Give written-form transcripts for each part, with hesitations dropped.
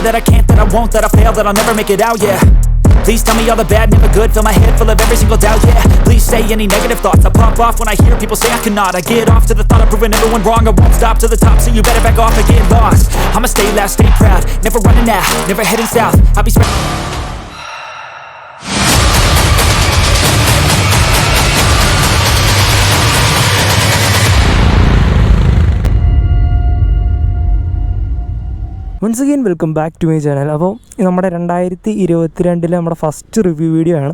that I can't, that I won't, that I fail, that I'll never make it out, yeah. Please tell me all the bad, never good, fill my head full of every single doubt, yeah. Please say any negative thoughts, I pop off when I hear people say I cannot. I get off to the thought of proving everyone wrong, I won't stop to the top, so you better back off and get lost. I'ma stay loud, stay proud, never running out, never heading south, I'll be once again welcome back to my channel. അപ്പോൾ നമ്മുടെ 2022 നമ്മുടെ first review video ആണ്.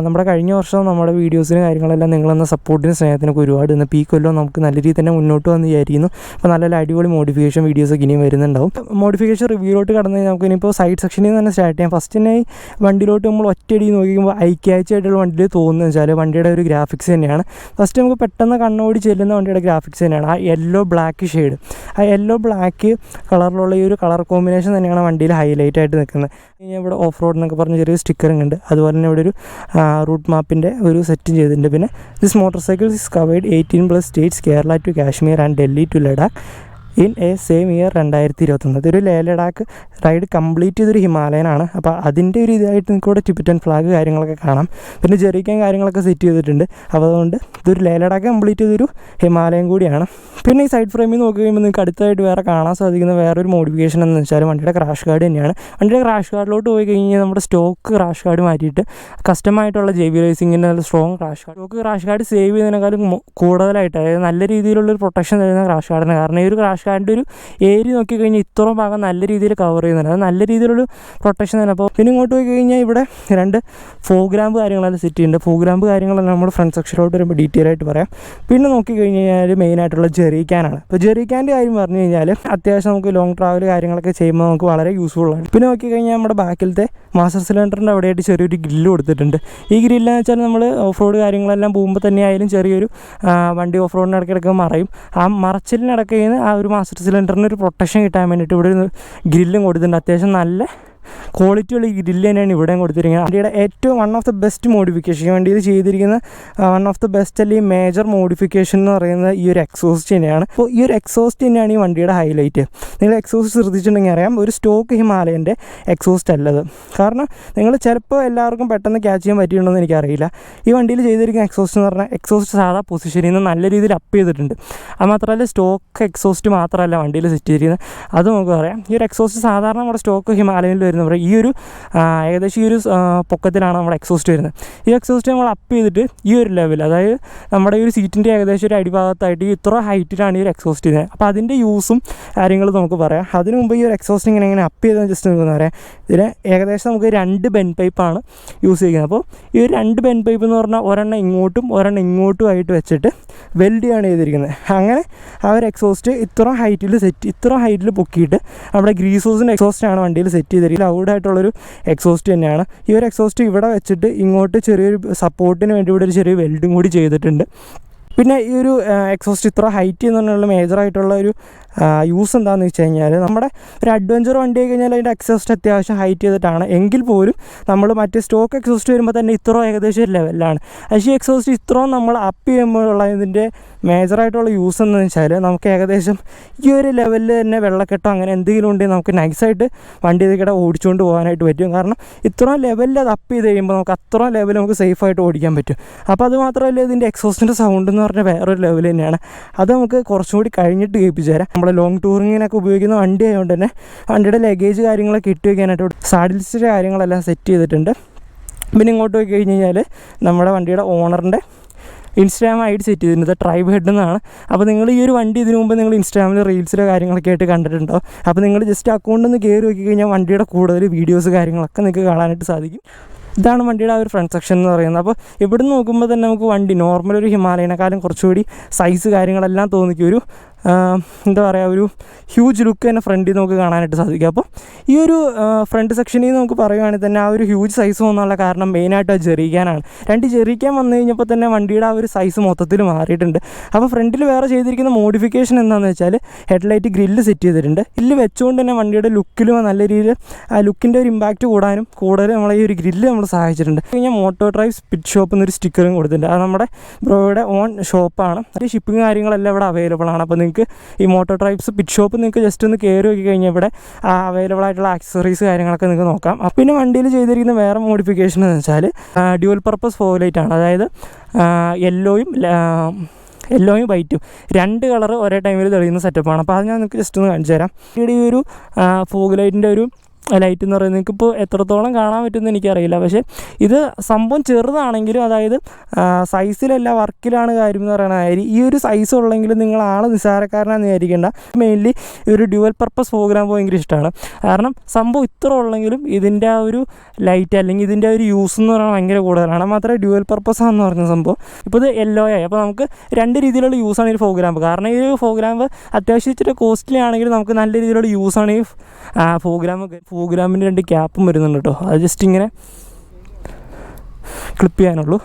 നമ്മുടെ കഴിഞ്ഞ വർഷം നമ്മുടെ വീഡിയോസിന് കാര്യങ്ങളെല്ലാം നിങ്ങളെന്ന സപ്പോർട്ടിന് സ്നേഹത്തിനൊക്കെ ഒരുപാട് ഇന്ന് ഈ കൊല്ലം നമുക്ക് നല്ല രീതിയിൽ തന്നെ മുന്നോട്ട് വന്ന് വിചാരിക്കുന്നു. അപ്പോൾ നല്ല അടിപൊളി മോഡിഫിക്കേഷൻ വീഡിയോസൊക്കെ ഇനിയും വരുന്നുണ്ടാവും. മോഡിഫിക്കേഷൻ റിവ്യൂലോട്ട് കടന്നു കഴിഞ്ഞാൽ നമുക്ക് ഇനിയിപ്പോൾ സൈഡ് സെക്ഷനിൽ നിന്ന് തന്നെ സ്റ്റാർട്ട് ചെയ്യാം. ഫസ്റ്റ് തന്നെ വണ്ടിയിലോട്ട് നമ്മൾ ഒറ്റയടി നോക്കിക്കുമ്പോൾ ഐക്യാഴ്ചയായിട്ടുള്ള വണ്ടിയിൽ തോന്നുന്നത് വെച്ചാൽ വണ്ടിയുടെ ഒരു ഗ്രാഫിക്സ് തന്നെയാണ്. ഫസ്റ്റ് നമുക്ക് പെട്ടെന്ന് കണ്ണോടി ചെല്ലുന്ന വണ്ടിയുടെ ഗ്രാഫിക്സ് തന്നെയാണ്. ആ യെല്ലോ ബ്ലാക്ക് ഷെയ്ഡ്, ആ യെല്ലോ ബ്ലാക്ക് കളറിലുള്ള ഈ ഒരു കളർ കോമ്പിനേഷൻ തന്നെയാണ് വണ്ടിയിൽ ഹൈലൈറ്റ് ആയിട്ട് നിൽക്കുന്നത്. ഇനി ഇവിടെ ഓഫ് റോഡ് എന്നൊക്കെ പറഞ്ഞ ചെറിയ സ്റ്റിക്കറിങ് ഉണ്ട്. അതുപോലെ തന്നെ ഇവിടെ ഒരു റൂട്ട് മാപ്പിൻ്റെ ഒരു സെറ്റും ചെയ്തിട്ടുണ്ട്. പിന്നെ this motorcycle is covered 18+ states, Kerala to Kashmir and Delhi to Ladakh in a same year 2021. ഇതൊരു ലേ ലഡാക്ക് റൈഡ് കംപ്ലീറ്റ് ചെയ്തൊരു ഹിമാലയൻ ആണ്. അപ്പോൾ അതിൻ്റെ ഒരു ഇതായിട്ട് നിങ്ങൾക്ക് ഇവിടെ ടിബറ്റൻ ഫ്ലാഗ് കാര്യങ്ങളൊക്കെ കാണാം. പിന്നെ ജെറിക്കാൻ കാര്യങ്ങളൊക്കെ സെറ്റ് ചെയ്തിട്ടുണ്ട്. അപ്പോൾ അതുകൊണ്ട് ഇതൊരു ലേ ലഡാക്ക് കംപ്ലീറ്റ് ചെയ്തൊരു ഹിമാലയൻ കൂടിയാണ്. പിന്നെ ഈ സൈഡ് ഫ്രെയിമിൽ നോക്കി കഴിയുമ്പോൾ നിങ്ങൾക്ക് അടുത്തായിട്ട് വേറെ കാണാൻ സാധിക്കുന്ന വേറൊരു മോഡിഫിക്കേഷൻ എന്ന് വെച്ചാൽ വണ്ടിയുടെ ക്രാഷ് ഗാർഡ് തന്നെയാണ്. വണ്ടിയുടെ ക്രാഷ് ഗാർഡിലോട്ട് പോയി കഴിഞ്ഞാൽ നമ്മുടെ സ്റ്റോക്ക് ക്രാഷ് ഗാർഡ് മാറ്റിയിട്ട് കസ്റ്റമായിട്ടുള്ള JB റേസിങ്ങിൻ്റെ നല്ല strong crash guard, stock crash guard save ചെയ്തതിനേക്കാളും കൂടുതലായിട്ട്, അതായത് നല്ല രീതിയിലുള്ളൊരു പ്രൊട്ടക്ഷൻ തരുന്ന ക്രാഷ് ഗാർഡിന്. കാരണം ഈ ഒരു ക്രാഷ് ഗാർഡിൻ്റെ ഒരു ഏരിയ നോക്കിക്കഴിഞ്ഞാൽ ഇത്രയും ഭാഗം നല്ല രീതിയിൽ കവർ ചെയ്യുന്നുണ്ട്. അത് നല്ല രീതിയിലുള്ള പ്രൊട്ടക്ഷൻ തന്നെ. അപ്പോൾ പിന്നെ ഇങ്ങോട്ട് പോയി കഴിഞ്ഞാൽ ഇവിടെ 2 ഫോഗ്രാമ്പ് കാര്യങ്ങളെല്ലാം സെറ്റ് ചെയ്യുന്നുണ്ട്. ഫോഗ്രാമ്പ് കാര്യങ്ങളെല്ലാം നമ്മൾ ഫ്രണ്ട് സെക്ഷനിലോട്ട് വരുമ്പോൾ ഡീറ്റെയിൽ ആയിട്ട് പറയാം. പിന്നെ നോക്കിക്കഴിഞ്ഞ് കഴിഞ്ഞാൽ മെയിനായിട്ടുള്ള ജെറിക്കാനാണ്. അപ്പോൾ ജെറിക്കാൻ്റെ കാര്യം പറഞ്ഞു കഴിഞ്ഞാൽ അത്യാവശ്യം നമുക്ക് ലോങ് ട്രാവൽ കാര്യങ്ങളൊക്കെ ചെയ്യുമ്പോൾ നമുക്ക് വളരെ യൂസ്ഫുള്ളാണ്. പിന്നെ നോക്കിക്കഴിഞ്ഞാൽ നമ്മുടെ ബാക്കിലത്തെ മാസ്റ്റർ സിലിണ്ടറിൻ്റെ അവിടെയായിട്ട് ചെറിയൊരു ഗ്രില്ല് കൊടുത്തിട്ടുണ്ട്. ഈ ഗ്രില്ലെന്ന് വെച്ചാൽ നമ്മൾ ഓഫ് റോഡ് കാര്യങ്ങളെല്ലാം പോകുമ്പോൾ തന്നെ ആയാലും ചെറിയൊരു വണ്ടി ഓഫ് റോഡിന് ഇടയ്ക്കിടയ്ക്ക് മറയും. ആ മറച്ചിലിനിടയ്ക്ക് ആ ഒരു മാസ്റ്റർ സിലിണ്ടറിന് ഒരു പ്രൊട്ടക്ഷൻ കിട്ടാൻ വേണ്ടിയിട്ട് ഇവിടെ ഒരു ഗ്രില്ലും കൊടുത്തിട്ടുണ്ട്. അത്യാവശ്യം നല്ല ക്വാളിറ്റിയുള്ള ഈ ഗ്രില്ല് തന്നെയാണ് ഇവിടെയും കൊടുത്തിരിക്കുന്നത്. വണ്ടിയുടെ ഏറ്റവും one of the best modification, ഈ വണ്ടിയിൽ ചെയ്തിരിക്കുന്ന വൺ ഓഫ് ദ ബെസ്റ്റ് അല്ലെങ്കിൽ മേജർ മോഡിഫിക്കേഷൻ എന്ന് പറയുന്നത് ഈ ഒരു എക്സോസ്റ്റ് തന്നെയാണ്. അപ്പോൾ ഈ ഒരു എക്സോസ്റ്റ് തന്നെയാണ് ഈ വണ്ടിയുടെ ഹൈലൈറ്റ്. നിങ്ങൾ എക്സോസ്റ്റ് ശ്രദ്ധിച്ചിട്ടുണ്ടെങ്കിൽ അറിയാം, ഒരു സ്റ്റോക്ക് ഹിമാലയൻ്റെ എക്സോസ്റ്റ് അല്ലത്. കാരണം നിങ്ങൾ ചിലപ്പോൾ എല്ലാവർക്കും പെട്ടെന്ന് ക്യാച്ച് ചെയ്യാൻ പറ്റിയിട്ടുണ്ടെന്ന് എനിക്കറിയില്ല. ഈ വണ്ടിയിൽ ചെയ്തിരിക്കുന്ന എക്സോസ്റ്റ് എന്ന് പറഞ്ഞാൽ എക്സോസ്റ്റ് സാധാ പൊസിഷനിൽ നിന്ന് നല്ല രീതിയിൽ അപ്പ് ചെയ്തിട്ടുണ്ട്. അത് മാത്രമല്ല സ്റ്റോക്ക് എക്സോസ്റ്റ് മാത്രമല്ല വണ്ടിയിൽ സെറ്റ് ചെയ്തിരിക്കുന്നത്, അത് നമുക്ക് പറയാം. ഈ ഒരു എക്സോസ്റ്റ് സാധാരണ നമ്മുടെ സ്റ്റോക്ക് ഹിമാലയനിൽ വരുന്ന ഈ ഒരു ഏകദേശം ഈ ഒരു പൊക്കത്തിലാണ് നമ്മുടെ എക്സോസ്റ്റ് വരുന്നത്. ഈ എക്സോസ്റ്റ് നമ്മൾ അപ്പ് ചെയ്തിട്ട് ഈ ഒരു ലെവൽ, അതായത് നമ്മുടെ ഈ ഒരു സീറ്റിൻ്റെ ഏകദേശം ഒരു അടിഭാഗത്തായിട്ട് ഇത്ര ഹൈറ്റിലാണ് ഈ ഒരു എക്സോസ്റ്റ് ചെയ്യുന്നത്. അപ്പോൾ അതിൻ്റെ യൂസും കാര്യങ്ങളും നമുക്ക് പറയാം. അതിന് മുമ്പ് ഈ ഒരു എക്സോസ്റ്റ് ഇങ്ങനെ അപ്പ് ചെയ്താൽ ജസ്റ്റ് നമുക്ക് പറയാം. ഇതിന് ഏകദേശം നമുക്ക് 2 ബെൻഡ് പൈപ്പാണ് യൂസ് ചെയ്യുന്നത്. അപ്പോൾ ഈ ഒരു 2 ബെൻഡ് പൈപ്പ് എന്ന് പറഞ്ഞാൽ ഒരെണ്ണം ഇങ്ങോട്ടും ഒരെണ്ണം ഇങ്ങോട്ടും ആയിട്ട് വെച്ചിട്ട് വെൽഡിയാണ് ചെയ്തിരിക്കുന്നത്. അങ്ങനെ ആ ഒരു എക്സോസ്റ്റ് ഇത്ര ഹൈറ്റിൽ പൊക്കിയിട്ട് നമ്മുടെ ഗ്രീസോസിൻ്റെ എക്സോസ്റ്റാണ് വണ്ടിയിൽ സെറ്റ് ചെയ്തിരിക്കുന്നത്. ലൗഡായിട്ടുള്ളൊരു എക്സോസ്റ്റ് തന്നെയാണ്. ഈ ഒരു എക്സോസ്റ്റ് ഇവിടെ വെച്ചിട്ട് ഇങ്ങോട്ട് ചെറിയൊരു സപ്പോർട്ടിന് വേണ്ടി ഇവിടെ ഒരു ചെറിയ വെൽഡും കൂടി ചെയ്തിട്ടുണ്ട്. പിന്നെ ഈ ഒരു എക്സോസ്റ്റ് ഇത്ര ഹൈറ്റ് എന്നുള്ള മേജറായിട്ടുള്ള ഒരു യൂസ് എന്താണെന്ന് വെച്ച് കഴിഞ്ഞാൽ, നമ്മുടെ ഒരു അഡ്വഞ്ചർ വണ്ടി ആയി കഴിഞ്ഞാൽ അതിൻ്റെ എക്സോസ്റ്റ് അത്യാവശ്യം ഹൈറ്റ് ചെയ്തിട്ടാണ്, എങ്കിൽ പോലും നമ്മൾ മറ്റേ സ്റ്റോക്ക് എക്സോസ്റ്റ് വരുമ്പോൾ തന്നെ ഇത്ര ഏകദേശം ഒരു ലെവലിലാണ്. പക്ഷേ ഈ എക്സോസ്റ്റ് ഇത്രയും നമ്മൾ അപ്പ് ചെയ്യുമ്പോഴുള്ള ഇതിൻ്റെ മേജറായിട്ടുള്ള യൂസ് എന്ന് വെച്ചാൽ നമുക്ക് ഏകദേശം ഈ ഒരു ലെവലിൽ തന്നെ വെള്ളക്കെട്ടോ അങ്ങനെ എന്തെങ്കിലും ഉണ്ടെങ്കിൽ നമുക്ക് നൈസായിട്ട് വണ്ടി ഇതിക്കിടെ ഓടിച്ചുകൊണ്ട് പോകാനായിട്ട് പറ്റും. കാരണം ഇത്രയും ലെവലിൽ അത് അപ്പ് ചെയ്ത് കഴിയുമ്പോൾ നമുക്ക് അത്രയും ലെവൽ നമുക്ക് സേഫായിട്ട് ഓടിക്കാൻ പറ്റും. അപ്പോൾ അത് മാത്രമല്ല ഇതിൻ്റെ എക്സോസ്റ്റിൻ്റെ സൗണ്ട് എന്ന് പറഞ്ഞാൽ വേറൊരു ലെവൽ തന്നെയാണ്. അത് നമുക്ക് കുറച്ചും കൂടി കഴിഞ്ഞിട്ട് കേൾപ്പിച്ചു തരാം. നമ്മൾ ലോങ് ടൂറിങ്ങിനൊക്കെ ഉപയോഗിക്കുന്ന വണ്ടി ആയതുകൊണ്ട് തന്നെ വണ്ടിയുടെ ലഗേജ് കാര്യങ്ങളൊക്കെ ഇട്ട് വയ്ക്കാനായിട്ട് സാഡിൽസിൻ്റെ കാര്യങ്ങളെല്ലാം സെറ്റ് ചെയ്തിട്ടുണ്ട്. പിന്നെ ഇങ്ങോട്ട് പോയി കഴിഞ്ഞ് കഴിഞ്ഞാൽ നമ്മുടെ വണ്ടിയുടെ ഓണറിൻ്റെ ഇൻസ്റ്റാഗ്രാം ഐഡി സെറ്റ് ചെയ്തിട്ടുണ്ട്, ട്രൈബ് ഹെഡ് എന്നാണ്. അപ്പോൾ നിങ്ങൾ ഈ ഒരു വണ്ടി ഇതിനു മുമ്പ് നിങ്ങൾ ഇൻസ്റ്റാഗ്രാമിൽ റീൽസിലോ കാര്യങ്ങളൊക്കെ ആയിട്ട് കണ്ടിട്ടുണ്ടാവും. അപ്പോൾ നിങ്ങൾ ജസ്റ്റ് അക്കൗണ്ടിൽ നിന്ന് കയറി നോക്കി കഴിഞ്ഞാൽ വണ്ടിയുടെ കൂടുതൽ വീഡിയോസ് കാര്യങ്ങളൊക്കെ നിങ്ങൾക്ക് കാണാനായിട്ട് സാധിക്കും. ഇതാണ് വണ്ടിയുടെ ആ ഒരു ഫ്രണ്ട് സെക്ഷൻ എന്ന് പറയുന്നത്. അപ്പോൾ ഇവിടെ നിന്ന് നോക്കുമ്പോൾ തന്നെ നമുക്ക് വണ്ടി നോർമൽ ഒരു ഹിമാലയനെക്കാളും കുറച്ചുകൂടി സൈസ് കാര്യങ്ങളെല്ലാം തോന്നിക്കും. ഒരു എന്താ പറയുക, ഒരു ഹ്യൂജ് ലുക്ക് തന്നെ ഫ്രണ്ടിൽ നമുക്ക് കാണാനായിട്ട് സാധിക്കും. അപ്പോൾ ഈ ഒരു ഫ്രണ്ട് സെക്ഷനിൽ നമുക്ക് പറയുകയാണെങ്കിൽ തന്നെ ആ ഒരു ഹ്യൂജ് സൈസ് വന്നുള്ള കാരണം മെയിനായിട്ട് ആ ജെറിക്കാനാണ്. 2 ജെറിക്കാൻ വന്നു കഴിഞ്ഞപ്പോൾ തന്നെ വണ്ടിയുടെ ആ ഒരു സൈസ് മൊത്തത്തിൽ മാറിയിട്ടുണ്ട്. അപ്പോൾ ഫ്രണ്ടിൽ വേറെ ചെയ്തിരിക്കുന്ന മോഡിഫിക്കേഷൻ എന്താണെന്ന് വെച്ചാൽ ഹെഡ്ലൈറ്റ് ഗ്രില്ല് സെറ്റ് ചെയ്തിട്ടുണ്ട്. ഗ്രില്ല് വെച്ചുകൊണ്ട് തന്നെ വണ്ടിയുടെ ലുക്കിലും നല്ല രീതിയിൽ ആ ലുക്കിൻ്റെ ഒരു ഇമ്പാക്റ്റ് കൂടാനും കൂടുതൽ നമ്മളെ ഈ ഒരു ഗ്രില്ല് നമ്മൾ സഹായിച്ചിട്ടുണ്ട്. കഴിഞ്ഞാൽ മോട്ടോ ഡ്രൈവ് സ്പിറ്റ് ഷോപ്പ് എന്നൊരു സ്റ്റിക്കറും കൊടുത്തിട്ടുണ്ട്. അത് നമ്മുടെ ബ്രോയുടെ ഓൺ ഷോപ്പാണ്. അതിൻ്റെ ഷിപ്പിംഗ് കാര്യങ്ങളെല്ലാം ഇവിടെ അവൈലബിൾ ആണ്. അപ്പോൾ നിങ്ങൾക്ക് നിങ്ങൾക്ക് ഈ മോട്ടോ ട്രൈബ്സ് പിറ്റ് ഷോപ്പ് നിങ്ങൾക്ക് ജസ്റ്റ് ഒന്ന് കയറി നോക്കി കഴിഞ്ഞാൽ ഇവിടെ അവൈലബിൾ ആയിട്ടുള്ള ആക്സസറീസ് കാര്യങ്ങളൊക്കെ നിങ്ങൾക്ക് നോക്കാം. പിന്നെ വണ്ടിയിൽ ചെയ്തിരിക്കുന്ന വേറെ മോഡിഫിക്കേഷൻ എന്ന് വെച്ചാൽ ഡ്യുവൽ പർപ്പസ് ഫോഗ് ലൈറ്റ് ആണ്. അതായത് യെല്ലോയും വൈറ്റും 2 കളർ ഒരേ ടൈമിൽ തെളിയുന്ന സെറ്റപ്പാണ്. അപ്പോൾ അത് ഞാൻ നിങ്ങൾക്ക് ജസ്റ്റ് ഒന്ന് കാണിച്ചു തരാം. ഈ ഒരു ഫോഗ് ലൈറ്റിൻ്റെ ഒരു ലൈറ്റ് എന്ന് പറയുന്നത് നിങ്ങൾക്കിപ്പോൾ എത്രത്തോളം കാണാൻ പറ്റുമെന്ന് എനിക്കറിയില്ല. പക്ഷേ ഇത് സംഭവം ചെറുതാണെങ്കിലും അതായത് സൈസിലല്ല വർക്കിലാണ് കാര്യം എന്ന് പറയുന്ന കാര്യം. ഈ ഒരു സൈസ് ഉള്ളെങ്കിൽ നിങ്ങൾ നിസ്സാരക്കാരനാണെന്ന് വിചാരിക്കേണ്ട. മെയിൻലി ഈ ഒരു ഡ്യുവൽ പർപ്പസ് പ്രോഗ്രാം ഭയങ്കര ഇഷ്ടമാണ്. കാരണം സംഭവം ഇത്ര ഉള്ളെങ്കിലും ഇതിൻ്റെ ആ ഒരു ലൈറ്റ് അല്ലെങ്കിൽ ഇതിൻ്റെ ഒരു യൂസ് എന്ന് പറയുന്നത് ഭയങ്കര കൂടുതലാണ്. മാത്രമേ ഡ്യുവൽ പർപ്പസ് ആണെന്ന് പറഞ്ഞ സംഭവം ഇപ്പോൾ ഇത് യെല്ലോ ആയി. അപ്പോൾ നമുക്ക് 2 രീതിയിലുള്ള യൂസാണ് ഈ പ്രോഗ്രാം. കാരണം ഈ ഒരു പ്രോഗ്രാം അത്യാവശ്യം ഇച്ചിരി കോസ്റ്റ്ലി ആണെങ്കിലും നമുക്ക് നല്ല രീതിയിലുള്ള യൂസാണ് ഈ പ്രോഗ്രാമിൻ്റെ 2 ക്യാപ്പും വരുന്നുണ്ട് കേട്ടോ. അത് ജസ്റ്റ് ഇങ്ങനെ ക്ലിപ്പ് ചെയ്യാനുള്ളൂ.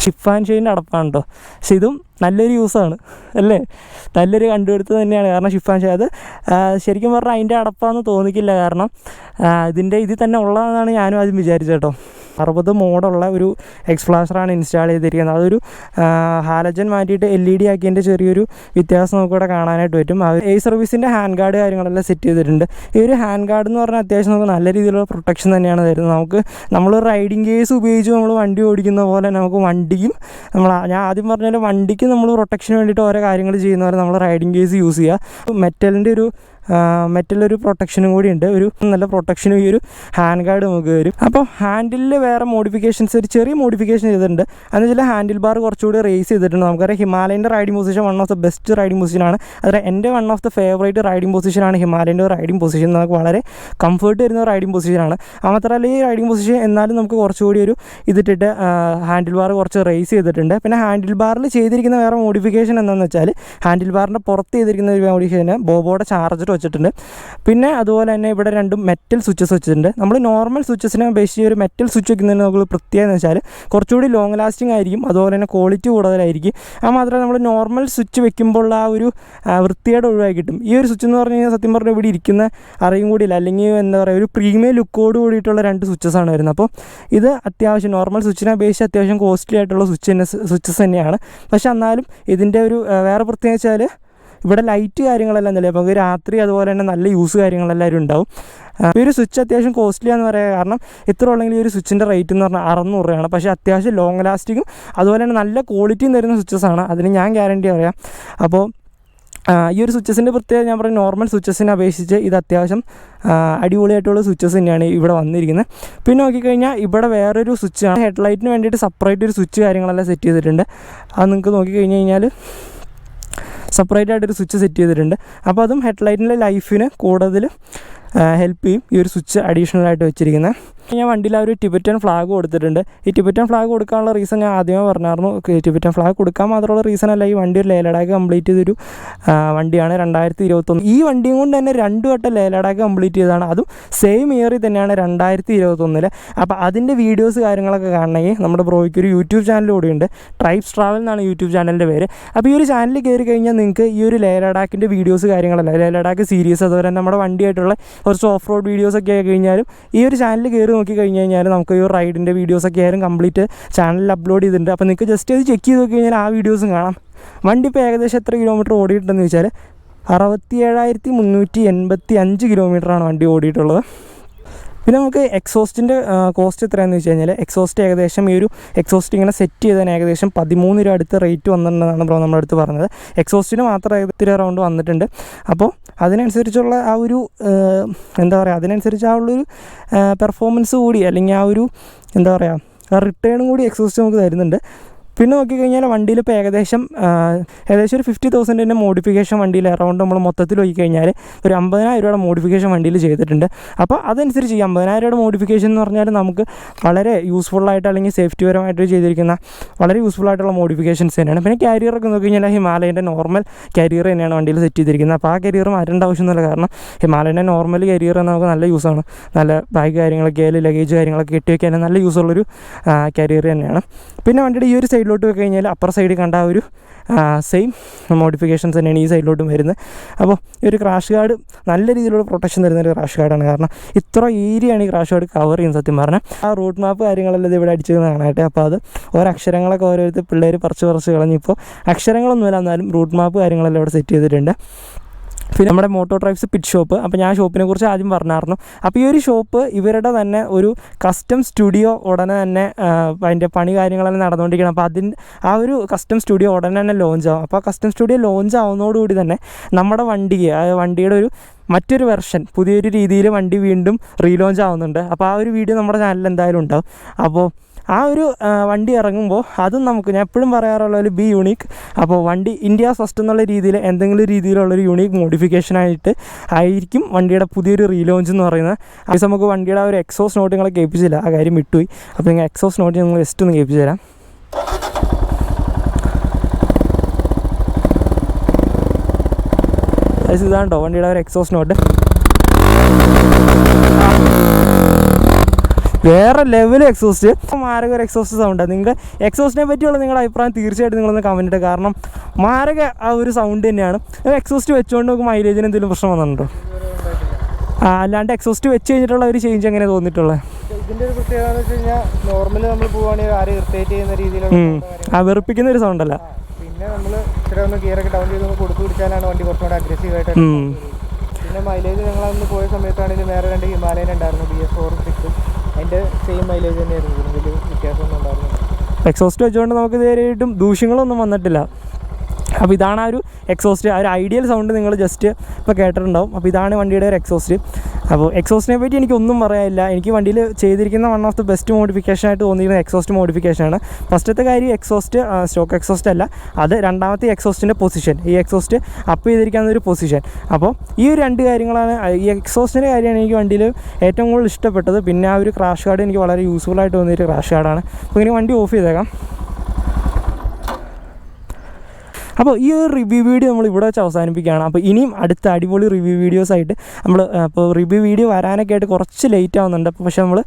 ഷിപ്പ് ആൻഡ് ഷെയിൻ്റെ അടപ്പാണ് കേട്ടോ. പക്ഷെ ഇതും നല്ലൊരു യൂസാണ് അല്ലേ, നല്ലൊരു കണ്ടുപിടുത്തം തന്നെയാണ്. കാരണം ഷിപ്പ് ആൻഡ് ഷെയർ അത് ശരിക്കും പറഞ്ഞാൽ അതിൻ്റെ അടപ്പാന്ന് തോന്നിക്കില്ല. കാരണം ഇതിൽ തന്നെ ഉള്ളതെന്നാണ് ഞാനും ആദ്യം വിചാരിച്ചത് കേട്ടോ. 60 മോഡുള്ള ഒരു എക്സ്പ്ലാഷറാണ് ഇൻസ്റ്റാൾ ചെയ്തിരിക്കുന്നത്. അതൊരു ഹാലജൻ മാറ്റിയിട്ട് LED ആക്കിയതിൻ്റെ ചെറിയൊരു വ്യത്യാസം നമുക്കിവിടെ കാണാനായിട്ട് പറ്റും. ഈ സർവീസിൻ്റെ ഹാൻഡ് ഗാർഡ് കാര്യങ്ങളെല്ലാം സെറ്റ് ചെയ്തിട്ടുണ്ട്. ഈ ഒരു ഹാൻഡ് ഗാർഡ് എന്ന് പറഞ്ഞാൽ അത്യാവശ്യം നമുക്ക് നല്ല രീതിയിലുള്ള പ്രൊട്ടക്ഷൻ തന്നെയാണ് തരുന്നത്. നമ്മൾ റൈഡിങ് കേസ് ഉപയോഗിച്ച് നമ്മൾ വണ്ടി ഓടിക്കുന്ന പോലെ നമുക്ക് വണ്ടിക്കും ഞാൻ ആദ്യം പറഞ്ഞാൽ വണ്ടിക്ക് നമ്മൾ പ്രൊട്ടക്ഷന് വേണ്ടിയിട്ട് ഓരോ കാര്യങ്ങൾ ചെയ്യുന്ന പോലെ നമ്മൾ റൈഡിങ് കേസ് യൂസ് ചെയ്യുക. മെറ്റലൊരു പ്രൊട്ടക്ഷനും കൂടി ഉണ്ട്. ഒരു നല്ല പ്രൊട്ടക്ഷനും ഈ ഒരു ഹാൻഡ് ഗാർഡ് നമുക്ക് വരും. അപ്പോൾ ഹാൻഡിലിൽ വേറെ മോഡിഫിക്കേഷൻസ് ഒരു ചെറിയ മോഡിഫിക്കേഷൻ ചെയ്തിട്ടുണ്ട്. എന്ന് വെച്ചാൽ ഹാൻഡിൽ ബാർ കുറച്ചുകൂടി റേസ് ചെയ്തിട്ടുണ്ട്. നമുക്കറിയാം ഹിമാലയൻ്റെ riding position one of the best riding പൊസിഷനാണ്. അതായത് എൻ്റെ one of the favourite riding പൊസിഷനാണ് ഹിമാലയൻ്റെ റൈഡിംഗ് പൊസിഷൻ. നമുക്ക് വളരെ കംഫർട്ട് വരുന്ന റൈഡിംഗ് പൊസിഷനാണ്. മാത്രമല്ല ഈ റൈഡിംഗ് പൊസിഷൻ എന്നാലും നമുക്ക് കുറച്ചുകൂടി ഒരു ഇതിട്ടിട്ട് ഹാൻഡിൽ ബാർ കുറച്ച് റേസ് ചെയ്തിട്ടുണ്ട്. പിന്നെ ഹാൻഡിൽ ബാറിൽ ചെയ്തിരിക്കുന്ന വേറെ മോഡിഫിക്കേഷൻ എന്താണെന്ന് വെച്ചാൽ ഹാൻഡിൽ ബാറിൻ്റെ പുറത്ത് ചെയ്തിരിക്കുന്ന ഒരു മോഡിഫിക്കേഷൻ ബോബോയുടെ ചാർജർ വെച്ചിട്ടുണ്ട്. പിന്നെ അതുപോലെ തന്നെ ഇവിടെ 2 മെറ്റൽ സ്വിച്ചസ് വെച്ചിട്ടുണ്ട്. നമ്മൾ നോർമൽ സ്വിച്ചസിനെ അപേക്ഷിച്ച് ഒരു മെറ്റൽ സ്വിച്ച് വെക്കുന്നതിന് നമുക്ക് പ്രത്യേകത എന്ന് വെച്ചാൽ കുറച്ചുകൂടി ലോങ് ലാസ്റ്റിംഗ് ആയിരിക്കും. അതുപോലെ തന്നെ ക്വാളിറ്റി കൂടുതലായിരിക്കും. മാത്രമല്ല നമ്മൾ നോർമൽ സ്വിച്ച് വെക്കുമ്പോൾ ആ ഒരു വൃത്തിയുടെ ഒഴിവായി കിട്ടും. ഈ ഒരു സ്വിച്ച് എന്ന് പറഞ്ഞു കഴിഞ്ഞാൽ സത്യം പറഞ്ഞാൽ ഇവിടെ ഇരിക്കുന്ന അറിയും കൂടിയില്ല, അല്ലെങ്കിൽ എന്താ പറയുക ഒരു പ്രീമിയം ലുക്കോട് കൂടിയിട്ടുള്ള 2 സ്വിച്ചസാണ് വരുന്നത്. അപ്പോൾ ഇത് അത്യാവശ്യം നോർമൽ സ്വിച്ചിനെ അപേക്ഷിച്ച് അത്യാവശ്യം കോസ്റ്റ്ലി ആയിട്ടുള്ള സ്വിച്ചസ് തന്നെയാണ്. പക്ഷെ എന്നാലും ഇതിൻ്റെ ഒരു വേറെ പ്രത്യേകത വെച്ചാൽ ഇവിടെ ലൈറ്റ് കാര്യങ്ങളെല്ലാം തന്നെ അപ്പോൾ രാത്രി അതുപോലെ തന്നെ നല്ല യൂസ് കാര്യങ്ങളെല്ലാവരും ഉണ്ടാവും. ഈ ഒരു സ്വിച്ച് അത്യാവശ്യം കോസ്റ്റ്ലി ആണെന്ന് പറയാം. കാരണം ഇത്ര ഉള്ളെങ്കിൽ ഈ ഒരു സ്വിച്ചിൻ്റെ റേറ്റ് എന്ന് പറഞ്ഞാൽ 600 രൂപയാണ്. പക്ഷേ അത്യാവശ്യം ലോങ് ലാസ്റ്റിങ്ങും അതുപോലെ തന്നെ നല്ല ക്വാളിറ്റിയും തരുന്ന സ്വിച്ചസാണ്. അതിന് ഞാൻ ഗ്യാരണ്ടി പറയാം. അപ്പോൾ ഈ ഒരു സ്വിച്ചസിൻ്റെ പ്രത്യേകത ഞാൻ പറയും നോർമൽ സ്വിച്ചസിനെ അപേക്ഷിച്ച് ഇത് അത്യാവശ്യം അടിപൊളിയായിട്ടുള്ള സ്വിച്ചസ് തന്നെയാണ് ഇവിടെ വന്നിരിക്കുന്നത്. പിന്നെ നോക്കിക്കഴിഞ്ഞാൽ ഇവിടെ വേറൊരു സ്വിച്ചാണ്. ഹെഡ്ലൈറ്റിന് വേണ്ടിയിട്ട് സെപ്പറേറ്റ് ഒരു സ്വിച്ച് കാര്യങ്ങളെല്ലാം സെറ്റ് ചെയ്തിട്ടുണ്ട്. അത് നിങ്ങൾക്ക് നോക്കിക്കഴിഞ്ഞ് കഴിഞ്ഞാൽ സെപ്പറേറ്റ് ആയിട്ടൊരു സ്വിച്ച് സെറ്റ് ചെയ്തിട്ടുണ്ട്. അപ്പോൾ അതും ഹെഡ്ലൈറ്റിൻ്റെ ലൈഫിന് കൂടുതൽ ഹെൽപ്പ് ചെയ്യും ഈ ഒരു സ്വിച്ച് അഡീഷണൽ ആയിട്ട് വെച്ചിരിക്കുന്നത്. ഞാൻ വണ്ടിയിൽ ആ ഒരു ടിബറ്റൻ ഫ്ലാഗ് കൊടുത്തിട്ടുണ്ട്. ഈ ടിബറ്റൻ ഫ്ലാഗ് കൊടുക്കാനുള്ള റീസൺ ഞാൻ ആദ്യമേ പറഞ്ഞായിരുന്നു. ടിബറ്റൻ ഫ്ലാഗ് കൊടുക്കാൻ മാത്രമുള്ള റീസൺ അല്ല, ഈ വണ്ടി ഒരു ലേ ലഡാക്ക് കംപ്ലീറ്റ് ചെയ്തൊരു വണ്ടിയാണ് 2021. ഈ വണ്ടിയും കൊണ്ട് തന്നെ 2 വട്ടം ലേ ലഡാക്ക് കംപ്ലീറ്റ് ചെയ്തതാണ്. അതും സെയിം ഇയറിൽ തന്നെയാണ് 2021. അപ്പോൾ അതിൻ്റെ വീഡിയോസ് കാര്യങ്ങളൊക്കെ കാണണമെങ്കിൽ നമ്മുടെ ബ്രോയ്ക്ക് ഒരു യൂട്യൂബ് ചാനൽ കൂടിയുണ്ട്. ട്രൈബ്സ് ട്രാവൽ എന്നാണ് യൂട്യൂബ് ചാനലിൻ്റെ പേര്. അപ്പോൾ ഈ ഒരു ചാനലിൽ കയറി കഴിഞ്ഞാൽ നിങ്ങൾക്ക് ഈ ഒരു ലേ ലഡാക്കിൻ്റെ വീഡിയോസ് കാര്യങ്ങളല്ല, ലേ ലഡാക്ക് സീരീസ് അതുപോലെ തന്നെ നമ്മുടെ വണ്ടിയായിട്ടുള്ള കുറച്ച് ഓഫ് റോഡ് വീഡിയോസൊക്കെ ആയി കഴിഞ്ഞാലും ഈ ഒരു ചാനലിൽ കയറി നോക്കി കഴിഞ്ഞ് കഴിഞ്ഞാൽ നമുക്ക് ഈ റൈഡിൻ്റെ വീഡിയോസൊക്കെ ആയാലും കംപ്ലീറ്റ് ചാനലിൽ അപ്ലോഡ് ചെയ്തിട്ടുണ്ട്. അപ്പോൾ നിങ്ങൾക്ക് ജസ്റ്റ് അത് ചെക്ക് ചെയ്ത് നോക്കി കഴിഞ്ഞാൽ ആ വീഡിയോസും കാണാം. വണ്ടി ഇപ്പോൾ ഏകദേശം എത്ര കിലോമീറ്റർ ഓടിയിട്ടുണ്ടെന്ന് വെച്ചാൽ 67,385 കിലോമീറ്ററാണ് വണ്ടി ഓടിയിട്ടുള്ളത്. പിന്നെ നമുക്ക് എക്സോസ്റ്റിൻ്റെ കോസ്റ്റ് എത്രയാണെന്ന് വെച്ച് കഴിഞ്ഞാൽ എക്സോസ്റ്റ് ഏകദേശം ഈ ഒരു എക്സോസ്റ്റ് ഇങ്ങനെ സെറ്റ് ചെയ്തതിന് ഏകദേശം 13 രൂപ അടുത്ത് റേറ്റ് വന്നിട്ടുണ്ടെന്നാണ് ബ്രോ നമ്മുടെ അടുത്ത് പറഞ്ഞത്. എക്സോസ്റ്റിന് മാത്രം ഏകദേശം അറൗണ്ട് വന്നിട്ടുണ്ട്. അപ്പോൾ അതിനനുസരിച്ചുള്ള ആ ഒരു എന്താ പറയുക അതിനനുസരിച്ച് ആ ഉള്ളൊരു പെർഫോമൻസ് കൂടി അല്ലെങ്കിൽ ആ ഒരു എന്താ പറയുക റിട്ടേണും കൂടി എക്സോസ്റ്റ് നമുക്ക് തരുന്നുണ്ട്. പിന്നെ നോക്കിക്കഴിഞ്ഞാൽ വണ്ടിയിൽ ഇപ്പോൾ ഏകദേശം ഒരു 50,000 മോഡിഫിക്കേഷൻ വണ്ടിയിൽ അറൗണ്ട് നമ്മൾ മൊത്തത്തിൽ നോക്കിക്കഴിഞ്ഞാൽ ഒരു 50,000 രൂപയുടെ മോഡിഫിക്കേഷൻ വണ്ടിയിൽ ചെയ്തിട്ടുണ്ട്. അപ്പോൾ അതനുസരിച്ച് ഈ 50,000 രൂപയുടെ മോഡിഫിക്കേഷൻ എന്ന് പറഞ്ഞാൽ നമുക്ക് വളരെ യൂസ്ഫുള്ളായിട്ട് അല്ലെങ്കിൽ സേഫ്റ്റി പരമായിട്ട് ചെയ്തിരിക്കുന്ന വളരെ യൂസ്ഫുള്ളായിട്ടുള്ള മോഡിഫിക്കേഷൻസ് തന്നെയാണ്. പിന്നെ കാരിയറൊക്കെ നോക്കിക്കഴിഞ്ഞാൽ ഹിമാലയൻ്റെ നോർമൽ കാരിയർ തന്നെയാണ് വണ്ടിയിൽ സെറ്റ് ചെയ്തിരിക്കുന്നത്. അപ്പോൾ ആ കാരിയർ മാറ്റേണ്ട ആവശ്യമൊന്നുമില്ല. കാരണം ഹിമാലയൻ്റെ നോർമൽ കാരിയർ നമുക്ക് നല്ല യൂസാണ്. നല്ല ബാഗ് കാര്യങ്ങളൊക്കെ ലഗേജ് കാര്യങ്ങളൊക്കെ കെട്ടി വയ്ക്കാൻ നല്ല യൂസുള്ളൊരു കാരിയർ തന്നെയാണ്. പിന്നെ വണ്ടിയുടെ ഈ ഒരു സൈഡ് സൈഡിലോട്ട് പോയി കഴിഞ്ഞാൽ അപ്പർ സൈഡിൽ കണ്ട ആ ഒരു സെയിം മോഡിഫിക്കേഷൻസ് തന്നെയാണ് ഈ സൈഡിലോട്ടും വരുന്നത്. അപ്പോൾ ഈ ഒരു ക്രാഷ് ഗാർഡ് നല്ല രീതിയിലുള്ള പ്രൊട്ടക്ഷൻ തരുന്നൊരു ക്രാഷ് ഗാർഡാണ്. കാരണം ഇത്ര ഏരിയയാണ് ഈ ക്രാഷ് ഗാർഡ് കവർ ചെയ്യുന്നത്. സത്യം പറഞ്ഞാൽ ആ റൂട്ട് മാപ്പ് കാര്യങ്ങളെല്ലാം ഇവിടെ അടിച്ചത് കാണാനായിട്ട്. അപ്പോൾ അത് അക്ഷരങ്ങളൊക്കെ ഓരോരുത്തർ പിള്ളേർ പറിച്ച് കളഞ്ഞിപ്പോൾ അക്ഷരങ്ങളൊന്നുമില്ല, എന്നാലും റൂട്ട് മാപ്പ് കാര്യങ്ങളെല്ലാം ഇവിടെ സെറ്റ് ചെയ്തിട്ടുണ്ട്. പിന്നെ നമ്മുടെ മോട്ടോ ഡ്രൈവ്സ് പിറ്റ് ഷോപ്പ്. അപ്പോൾ ഞാൻ ഷോപ്പിനെ കുറിച്ച് ആദ്യം പറഞ്ഞായിരുന്നു. അപ്പോൾ ഈ ഒരു ഷോപ്പ് ഇവരുടെ തന്നെ ഒരു കസ്റ്റം സ്റ്റുഡിയോ ഉടനെ തന്നെ അതിൻ്റെ പണി കാര്യങ്ങളെല്ലാം നടന്നുകൊണ്ടിരിക്കണം. അപ്പോൾ ആ ഒരു കസ്റ്റം സ്റ്റുഡിയോ ഉടനെ തന്നെ ലോഞ്ച് ആവും. അപ്പോൾ കസ്റ്റം സ്റ്റുഡിയോ ലോഞ്ച് ആവുന്നതോടുകൂടി തന്നെ നമ്മുടെ വണ്ടിയുടെ ഒരു മറ്റൊരു വെർഷൻ പുതിയൊരു രീതിയിൽ വണ്ടി വീണ്ടും റീലോഞ്ച് ആവുന്നുണ്ട്. അപ്പോൾ ആ ഒരു വീഡിയോ നമ്മുടെ ചാനലിൽ എന്തായാലും ഉണ്ടാവും. അപ്പോൾ ആ ഒരു വണ്ടി ഇറങ്ങുമ്പോൾ അതും ഞാൻ എപ്പോഴും പറയാറുള്ള ഒരു ബി യൂണീക്ക്. അപ്പോൾ വണ്ടി ഇന്ത്യ ഫസ്റ്റ് എന്നുള്ള രീതിയിൽ എന്തെങ്കിലും രീതിയിലുള്ളൊരു യൂണീക്ക് മോഡിഫിക്കേഷനായിട്ട് ആയിരിക്കും വണ്ടിയുടെ പുതിയൊരു റീലോഞ്ച് എന്ന് പറയുന്നത്. അത് നമുക്ക് വണ്ടിയുടെ ആ ഒരു എക്സോസ് നോട്ട് നിങ്ങളെ കേൾപ്പിച്ചില്ല, ആ കാര്യം വിട്ടുപോയി. അപ്പോൾ നിങ്ങൾ എക്സോസ് നോട്ട് നിങ്ങൾ ജസ്റ്റ് ഒന്ന് കേൾപ്പിച്ച് തരാം. ഇതാണ്ടോ വണ്ടിയുടെ ഒരു എക്സോസ് നോട്ട്, വേറെ ലെവൽ എക്സോസ്റ്റ്, മാരക ഒരു എക്സോസ്റ്റ് സൗണ്ടാണ്. നിങ്ങൾ എക്സോസ്റ്റിനെ പറ്റിയുള്ള നിങ്ങളുടെ അഭിപ്രായം തീർച്ചയായിട്ടും നിങ്ങളൊന്ന് കമൻറ്റ് ഇട്ട്. കാരണം മാരക ആ ഒരു സൗണ്ട് തന്നെയാണ്. എക്സോസ്റ്റ് വെച്ചുകൊണ്ട് നമുക്ക് മൈലേജിന് എന്തെങ്കിലും പ്രശ്നം വന്നിട്ടുണ്ടോ? അല്ലാണ്ട് എക്സോസ്റ്റ് വെച്ച് കഴിഞ്ഞിട്ടുള്ള ഒരു ചേഞ്ച് എങ്ങനെ തോന്നിയിട്ടുള്ളത്? ഇതിൻ്റെ ഒരു പ്രത്യേകത എന്ന് വെച്ച് കഴിഞ്ഞാൽ നോർമലി നമ്മൾ പോവുകയാണെങ്കിൽ ആരും ഇറിറ്റേറ്റ് ചെയ്യുന്ന രീതിയിലുള്ള വെറുപ്പിക്കുന്ന ഒരു സൗണ്ടല്ല. പിന്നെ നമ്മൾ ഇച്ചിരി ഒന്ന് ഗിയറൊക്കെ ഡൗൺ ചെയ്ത് കൊടുത്തു പിടിച്ചാലാണ് വണ്ടി കുറച്ചുകൂടെ അഗ്രസീവായിട്ട്. പിന്നെ മൈലേജ് ഞങ്ങളന്ന് പോയ സമയത്താണെങ്കിൽ വേറെ 2 ഹിമാലയൻ ഉണ്ടായിരുന്നു, BS4 6. അതിൻ്റെ സെയിം മൈലേജ് തന്നെയായിരുന്നു. ഇതിന് വലിയ വ്യത്യാസമൊന്നും ഉണ്ടായിരുന്നു. എക്സോസ്റ്റ് വെച്ചുകൊണ്ട് നമുക്ക് ഇതുവരെയായിട്ടും ദൂഷ്യങ്ങളൊന്നും വന്നിട്ടില്ല. അപ്പോൾ ഇതാണ് ആ ഒരു എക്സോസ്റ്റ്, ആ ഒരു ഐഡിയൽ സൗണ്ട് നിങ്ങൾ ജസ്റ്റ് ഇപ്പോൾ കേട്ടിട്ടുണ്ടാവും. അപ്പോൾ ഇതാണ് വണ്ടിയുടെ ഒരു എക്സോസ്റ്റ്. അപ്പോൾ എക്സോസ്റ്റിനെ പറ്റി എനിക്കൊന്നും പറയാനില്ല. എനിക്ക് വണ്ടിയിൽ ചെയ്തിരിക്കുന്ന വൺ ഓഫ് ദി ബെസ്റ്റ് മോഡിഫിക്കേഷനായിട്ട് തോന്നിയിരുന്ന എക്സോസ്റ്റ് മോഡിഫിക്കേഷനാണ്. ഫസ്റ്റത്തെ കാര്യം എക്സോസ്റ്റ് സ്റ്റോക്ക് എക്സോസ്റ്റ് അല്ല, അത് രണ്ടാമത്തെ എക്സോസ്റ്റിൻ്റെ പൊസിഷൻ. ഈ എക്സോസ്റ്റ് അപ്പ് ചെയ്തിരിക്കുന്ന ഒരു പൊസിഷൻ. അപ്പോൾ ഈ ഒരു 2 കാര്യങ്ങളാണ്. ഈ എക്സോസ്റ്റിൻ്റെ കാര്യമാണ് എനിക്ക് വണ്ടിയിൽ ഏറ്റവും കൂടുതൽ ഇഷ്ടപ്പെട്ടത്. പിന്നെ ആ ഒരു ക്രാഷ് ഗാർഡ് എനിക്ക് വളരെ യൂസ്ഫുള്ളായിട്ട് തോന്നിയൊരു ക്രാഷ് ഗാർഡാണ്. അപ്പോൾ ഇങ്ങനെ വണ്ടി ഓഫ് ചെയ്തേക്കാം. അപ്പോൾ ഈ ഒരു റിവ്യൂ വീഡിയോ നമ്മൾ ഇവിടെ വെച്ച് അവസാനിപ്പിക്കുകയാണ്. അപ്പോൾ ഇനിയും അടുത്ത അടിപൊളി റിവ്യൂ വീഡിയോസായിട്ട് ഇപ്പോൾ റിവ്യൂ വീഡിയോ വരാനൊക്കെ ആയിട്ട് കുറച്ച് ലേറ്റ് ആവുന്നുണ്ട്. അപ്പോൾ പക്ഷേ നമ്മൾ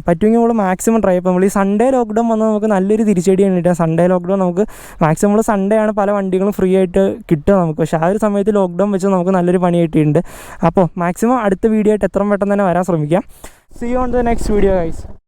പറ്റുമെങ്കിൽ നമ്മൾ മാക്സിമം ട്രൈ ചെയ്യുമ്പോൾ നമ്മൾ ഈ സൺഡേ ലോക്ക്ഡൗൺ വന്നാൽ നമുക്ക് നല്ലൊരു തിരിച്ചടി വേണ്ടിയിട്ടാണ്. സൺഡേ ലോക്ക്ഡൗൺ നമുക്ക് മാക്സിമം നമ്മൾ സൺഡേ ആണ് പല വണ്ടികളും ഫ്രീ ആയിട്ട് കിട്ടുക നമുക്ക്. പക്ഷേ ആ ഒരു സമയത്ത് ലോക്ക്ഡൗൺ വെച്ച് നമുക്ക് നല്ലൊരു പണി കിട്ടിയിട്ടുണ്ട്. അപ്പോൾ മാക്സിമം അടുത്ത വീഡിയോ ആയിട്ട് എത്രയും പെട്ടെന്ന് തന്നെ വരാൻ ശ്രമിക്കാം. See you on the next video guys.